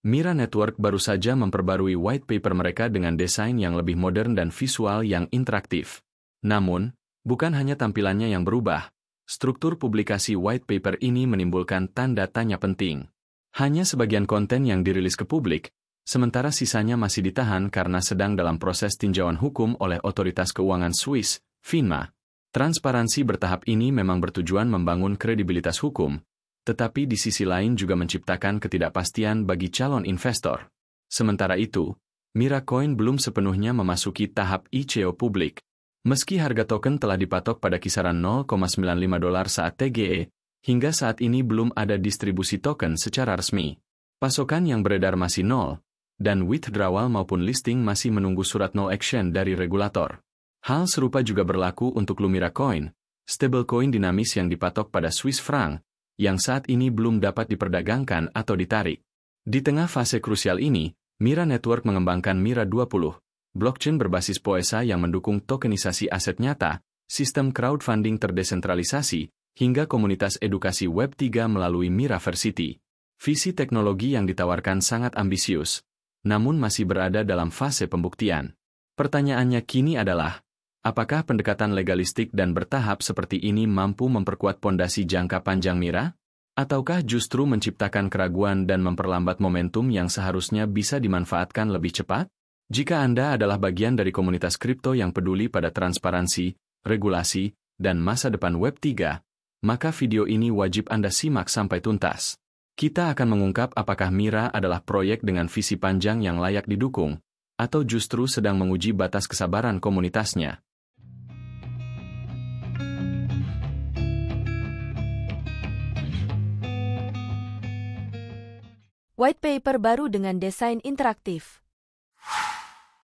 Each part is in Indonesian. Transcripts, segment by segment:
Mira Network baru saja memperbarui white paper mereka dengan desain yang lebih modern dan visual yang interaktif. Namun, bukan hanya tampilannya yang berubah, struktur publikasi white paper ini menimbulkan tanda tanya penting. Hanya sebagian konten yang dirilis ke publik, sementara sisanya masih ditahan karena sedang dalam proses tinjauan hukum oleh Otoritas Keuangan Swiss, FINMA. Transparansi bertahap ini memang bertujuan membangun kredibilitas hukum, tetapi di sisi lain juga menciptakan ketidakpastian bagi calon investor. Sementara itu, Mira Coin belum sepenuhnya memasuki tahap ICO publik. Meski harga token telah dipatok pada kisaran $0,95 saat TGE, hingga saat ini belum ada distribusi token secara resmi. Pasokan yang beredar masih nol, dan withdrawal maupun listing masih menunggu surat no action dari regulator. Hal serupa juga berlaku untuk Lumira Coin, stablecoin dinamis yang dipatok pada Swiss franc, yang saat ini belum dapat diperdagangkan atau ditarik. Di tengah fase krusial ini, Mira Network mengembangkan Mira 20, blockchain berbasis POESA yang mendukung tokenisasi aset nyata, sistem crowdfunding terdesentralisasi, hingga komunitas edukasi Web3 melalui Miraversity. Visi teknologi yang ditawarkan sangat ambisius, namun masih berada dalam fase pembuktian. Pertanyaannya kini adalah, apakah pendekatan legalistik dan bertahap seperti ini mampu memperkuat pondasi jangka panjang Mira? Ataukah justru menciptakan keraguan dan memperlambat momentum yang seharusnya bisa dimanfaatkan lebih cepat? Jika Anda adalah bagian dari komunitas kripto yang peduli pada transparansi, regulasi, dan masa depan Web3, maka video ini wajib Anda simak sampai tuntas. Kita akan mengungkap apakah Mira adalah proyek dengan visi panjang yang layak didukung, atau justru sedang menguji batas kesabaran komunitasnya. White paper baru dengan desain interaktif.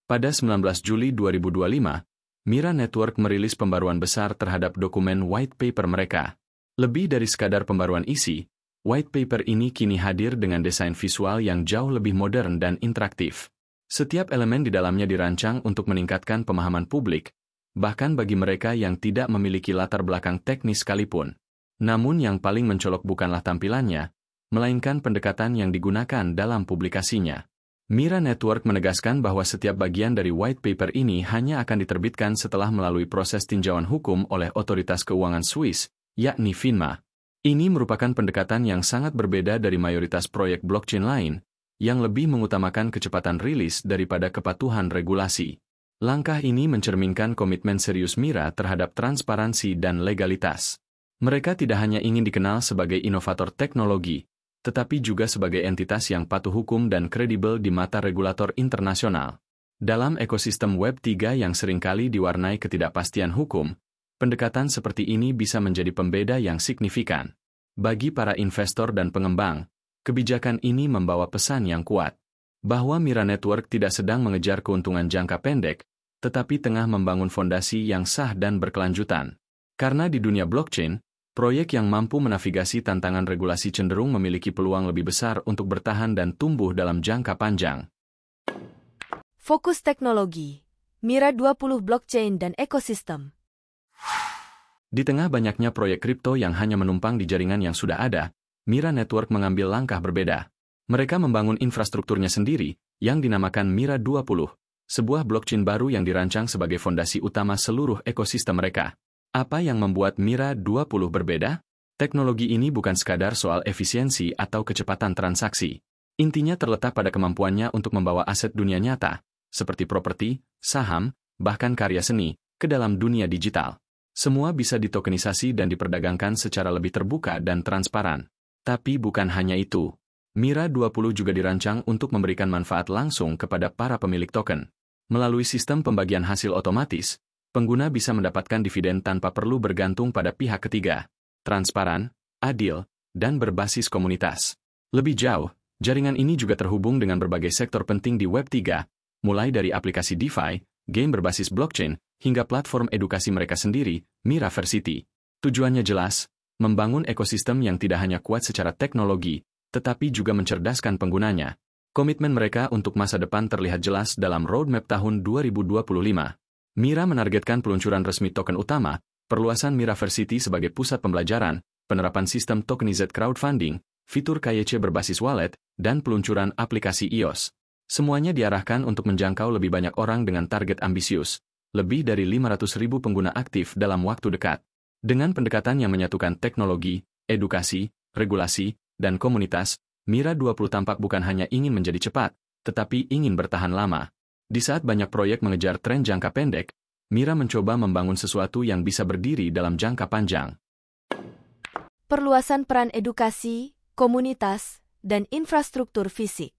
Pada 19 Juli 2025, Mira Network merilis pembaruan besar terhadap dokumen white paper mereka. Lebih dari sekadar pembaruan isi, white paper ini kini hadir dengan desain visual yang jauh lebih modern dan interaktif. Setiap elemen di dalamnya dirancang untuk meningkatkan pemahaman publik, bahkan bagi mereka yang tidak memiliki latar belakang teknis sekalipun. Namun yang paling mencolok bukanlah tampilannya, melainkan pendekatan yang digunakan dalam publikasinya. Mira Network menegaskan bahwa setiap bagian dari white paper ini hanya akan diterbitkan setelah melalui proses tinjauan hukum oleh Otoritas Keuangan Swiss, yakni FINMA. Ini merupakan pendekatan yang sangat berbeda dari mayoritas proyek blockchain lain, yang lebih mengutamakan kecepatan rilis daripada kepatuhan regulasi. Langkah ini mencerminkan komitmen serius Mira terhadap transparansi dan legalitas. Mereka tidak hanya ingin dikenal sebagai inovator teknologi, tetapi juga sebagai entitas yang patuh hukum dan kredibel di mata regulator internasional. Dalam ekosistem Web3 yang seringkali diwarnai ketidakpastian hukum, pendekatan seperti ini bisa menjadi pembeda yang signifikan. Bagi para investor dan pengembang, kebijakan ini membawa pesan yang kuat, bahwa Mira Network tidak sedang mengejar keuntungan jangka pendek, tetapi tengah membangun fondasi yang sah dan berkelanjutan. Karena di dunia blockchain, proyek yang mampu menavigasi tantangan regulasi cenderung memiliki peluang lebih besar untuk bertahan dan tumbuh dalam jangka panjang. Fokus teknologi, Mira 20 blockchain dan ekosistem. Di tengah banyaknya proyek kripto yang hanya menumpang di jaringan yang sudah ada, Mira Network mengambil langkah berbeda. Mereka membangun infrastrukturnya sendiri, yang dinamakan Mira 20, sebuah blockchain baru yang dirancang sebagai fondasi utama seluruh ekosistem mereka. Apa yang membuat Mira 20 berbeda? Teknologi ini bukan sekadar soal efisiensi atau kecepatan transaksi. Intinya terletak pada kemampuannya untuk membawa aset dunia nyata, seperti properti, saham, bahkan karya seni, ke dalam dunia digital. Semua bisa ditokenisasi dan diperdagangkan secara lebih terbuka dan transparan. Tapi bukan hanya itu. Mira 20 juga dirancang untuk memberikan manfaat langsung kepada para pemilik token. Melalui sistem pembagian hasil otomatis, pengguna bisa mendapatkan dividen tanpa perlu bergantung pada pihak ketiga. Transparan, adil, dan berbasis komunitas. Lebih jauh, jaringan ini juga terhubung dengan berbagai sektor penting di Web3, mulai dari aplikasi DeFi, game berbasis blockchain, hingga platform edukasi mereka sendiri, Miraversity. Tujuannya jelas, membangun ekosistem yang tidak hanya kuat secara teknologi, tetapi juga mencerdaskan penggunanya. Komitmen mereka untuk masa depan terlihat jelas dalam roadmap tahun 2025. Mira menargetkan peluncuran resmi token utama, perluasan Miraversity sebagai pusat pembelajaran, penerapan sistem tokenized crowdfunding, fitur KYC berbasis wallet, dan peluncuran aplikasi iOS. Semuanya diarahkan untuk menjangkau lebih banyak orang dengan target ambisius, lebih dari 500.000 pengguna aktif dalam waktu dekat. Dengan pendekatan yang menyatukan teknologi, edukasi, regulasi, dan komunitas, Mira 20 tampak bukan hanya ingin menjadi cepat, tetapi ingin bertahan lama. Di saat banyak proyek mengejar tren jangka pendek, Mira mencoba membangun sesuatu yang bisa berdiri dalam jangka panjang. Perluasan peran edukasi, komunitas, dan infrastruktur fisik.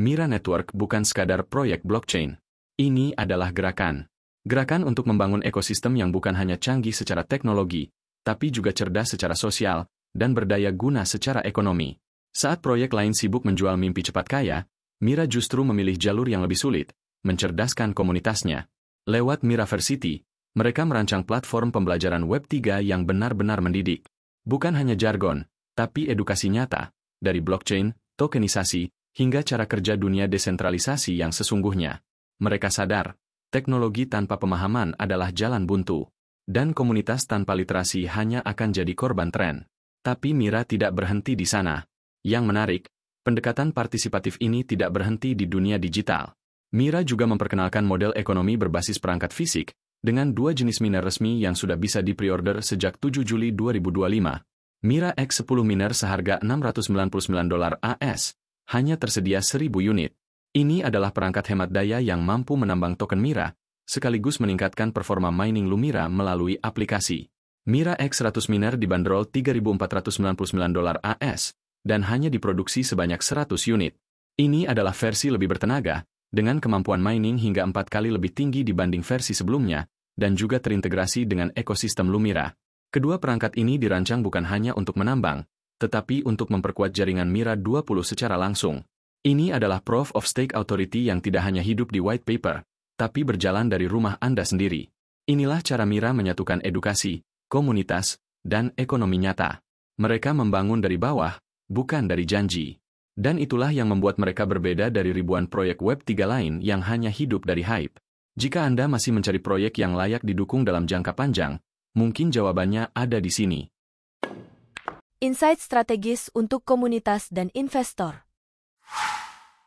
Mira Network bukan sekadar proyek blockchain. Ini adalah gerakan. Gerakan untuk membangun ekosistem yang bukan hanya canggih secara teknologi, tapi juga cerdas secara sosial, dan berdaya guna secara ekonomi. Saat proyek lain sibuk menjual mimpi cepat kaya, Mira justru memilih jalur yang lebih sulit, mencerdaskan komunitasnya. Lewat Miraversity, mereka merancang platform pembelajaran Web 3 yang benar-benar mendidik. Bukan hanya jargon, tapi edukasi nyata, dari blockchain, tokenisasi, hingga cara kerja dunia desentralisasi yang sesungguhnya. Mereka sadar, teknologi tanpa pemahaman adalah jalan buntu, dan komunitas tanpa literasi hanya akan jadi korban tren. Tapi Mira tidak berhenti di sana. Yang menarik, pendekatan partisipatif ini tidak berhenti di dunia digital. Mira juga memperkenalkan model ekonomi berbasis perangkat fisik, dengan 2 jenis miner resmi yang sudah bisa di-preorder sejak 7 Juli 2025. Mira X10 miner seharga $699 AS, hanya tersedia 1.000 unit. Ini adalah perangkat hemat daya yang mampu menambang token Mira, sekaligus meningkatkan performa mining Lumira melalui aplikasi. Mira X100 miner dibanderol $3.499 AS, dan hanya diproduksi sebanyak 100 unit. Ini adalah versi lebih bertenaga, dengan kemampuan mining hingga 4 kali lebih tinggi dibanding versi sebelumnya, dan juga terintegrasi dengan ekosistem Lumira. Kedua perangkat ini dirancang bukan hanya untuk menambang, tetapi untuk memperkuat jaringan Mira 20 secara langsung. Ini adalah Proof of Stake Authority yang tidak hanya hidup di white paper, tapi berjalan dari rumah Anda sendiri. Inilah cara Mira menyatukan edukasi, komunitas, dan ekonomi nyata. Mereka membangun dari bawah, bukan dari janji. Dan itulah yang membuat mereka berbeda dari ribuan proyek Web 3 lain yang hanya hidup dari hype. Jika Anda masih mencari proyek yang layak didukung dalam jangka panjang, mungkin jawabannya ada di sini. Insight strategis untuk komunitas dan investor.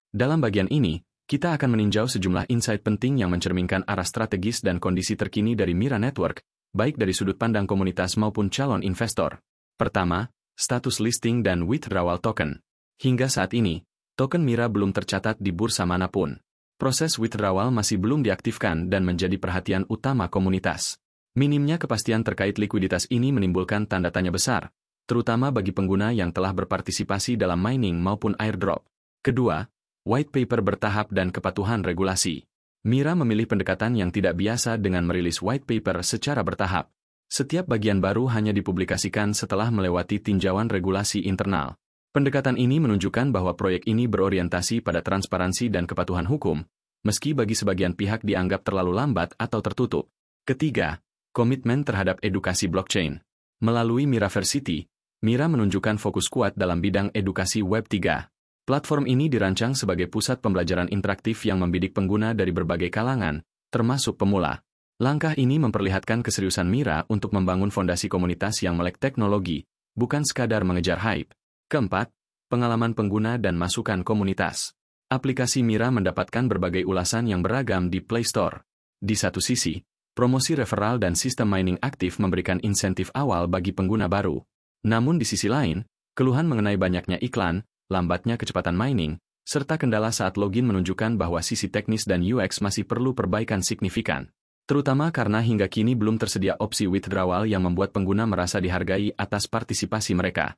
Dalam bagian ini, kita akan meninjau sejumlah insight penting yang mencerminkan arah strategis dan kondisi terkini dari Mira Network, baik dari sudut pandang komunitas maupun calon investor. Pertama, status listing dan withdrawal token. Hingga saat ini, token Mira belum tercatat di bursa manapun. Proses withdrawal masih belum diaktifkan dan menjadi perhatian utama komunitas. Minimnya kepastian terkait likuiditas ini menimbulkan tanda tanya besar, terutama bagi pengguna yang telah berpartisipasi dalam mining maupun airdrop. Kedua, white paper bertahap dan kepatuhan regulasi. Mira memilih pendekatan yang tidak biasa dengan merilis white paper secara bertahap. Setiap bagian baru hanya dipublikasikan setelah melewati tinjauan regulasi internal. Pendekatan ini menunjukkan bahwa proyek ini berorientasi pada transparansi dan kepatuhan hukum, meski bagi sebagian pihak dianggap terlalu lambat atau tertutup. Ketiga, komitmen terhadap edukasi blockchain. Melalui Miraversity, Mira menunjukkan fokus kuat dalam bidang edukasi Web 3. Platform ini dirancang sebagai pusat pembelajaran interaktif yang membidik pengguna dari berbagai kalangan, termasuk pemula. Langkah ini memperlihatkan keseriusan Mira untuk membangun fondasi komunitas yang melek teknologi, bukan sekadar mengejar hype. Keempat, pengalaman pengguna dan masukan komunitas. Aplikasi Mira mendapatkan berbagai ulasan yang beragam di Play Store. Di satu sisi, promosi referral dan sistem mining aktif memberikan insentif awal bagi pengguna baru. Namun di sisi lain, keluhan mengenai banyaknya iklan, lambatnya kecepatan mining, serta kendala saat login menunjukkan bahwa sisi teknis dan UX masih perlu perbaikan signifikan. Terutama karena hingga kini belum tersedia opsi withdrawal yang membuat pengguna merasa dihargai atas partisipasi mereka.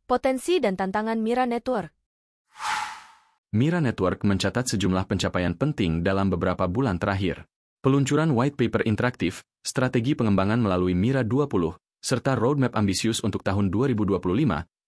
Potensi dan tantangan Mira Network. Mira Network mencatat sejumlah pencapaian penting dalam beberapa bulan terakhir. Peluncuran white paper interaktif, strategi pengembangan melalui Mira 20, serta roadmap ambisius untuk tahun 2025,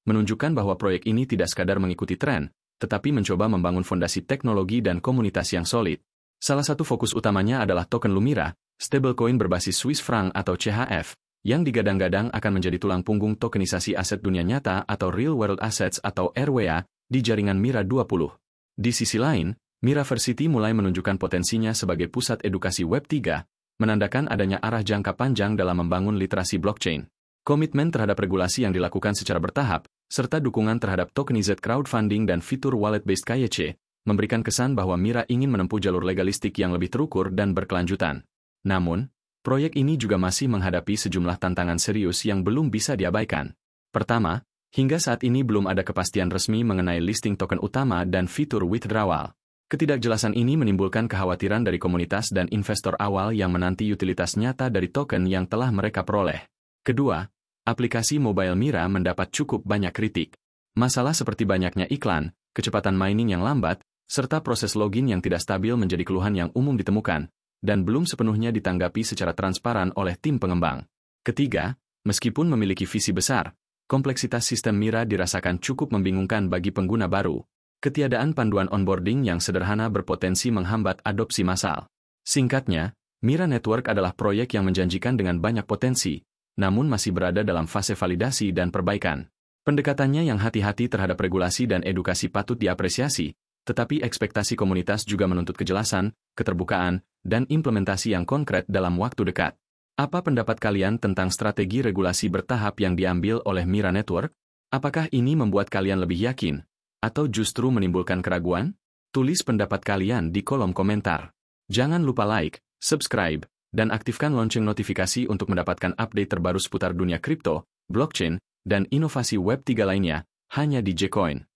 menunjukkan bahwa proyek ini tidak sekadar mengikuti tren, tetapi mencoba membangun fondasi teknologi dan komunitas yang solid. Salah satu fokus utamanya adalah token Lumira, stablecoin berbasis Swiss franc atau CHF, yang digadang-gadang akan menjadi tulang punggung tokenisasi aset dunia nyata atau Real World Assets atau RWA di jaringan Mira 20. Di sisi lain, Miraversity mulai menunjukkan potensinya sebagai pusat edukasi Web 3, menandakan adanya arah jangka panjang dalam membangun literasi blockchain. Komitmen terhadap regulasi yang dilakukan secara bertahap, serta dukungan terhadap tokenized crowdfunding dan fitur wallet-based KYC, memberikan kesan bahwa Mira ingin menempuh jalur legalistik yang lebih terukur dan berkelanjutan. Namun, proyek ini juga masih menghadapi sejumlah tantangan serius yang belum bisa diabaikan. Pertama, hingga saat ini belum ada kepastian resmi mengenai listing token utama dan fitur withdrawal. Ketidakjelasan ini menimbulkan kekhawatiran dari komunitas dan investor awal yang menanti utilitas nyata dari token yang telah mereka peroleh. Kedua, aplikasi mobile Mira mendapat cukup banyak kritik. Masalah seperti banyaknya iklan, kecepatan mining yang lambat, serta proses login yang tidak stabil menjadi keluhan yang umum ditemukan, dan belum sepenuhnya ditanggapi secara transparan oleh tim pengembang. Ketiga, meskipun memiliki visi besar, kompleksitas sistem Mira dirasakan cukup membingungkan bagi pengguna baru. Ketiadaan panduan onboarding yang sederhana berpotensi menghambat adopsi massal. Singkatnya, Mira Network adalah proyek yang menjanjikan dengan banyak potensi, namun masih berada dalam fase validasi dan perbaikan. Pendekatannya yang hati-hati terhadap regulasi dan edukasi patut diapresiasi, tetapi ekspektasi komunitas juga menuntut kejelasan, keterbukaan, dan implementasi yang konkret dalam waktu dekat. Apa pendapat kalian tentang strategi regulasi bertahap yang diambil oleh Mira Network? Apakah ini membuat kalian lebih yakin, atau justru menimbulkan keraguan? Tulis pendapat kalian di kolom komentar. Jangan lupa like, subscribe, dan aktifkan lonceng notifikasi untuk mendapatkan update terbaru seputar dunia kripto, blockchain, dan inovasi Web3 lainnya, hanya di Gcoin.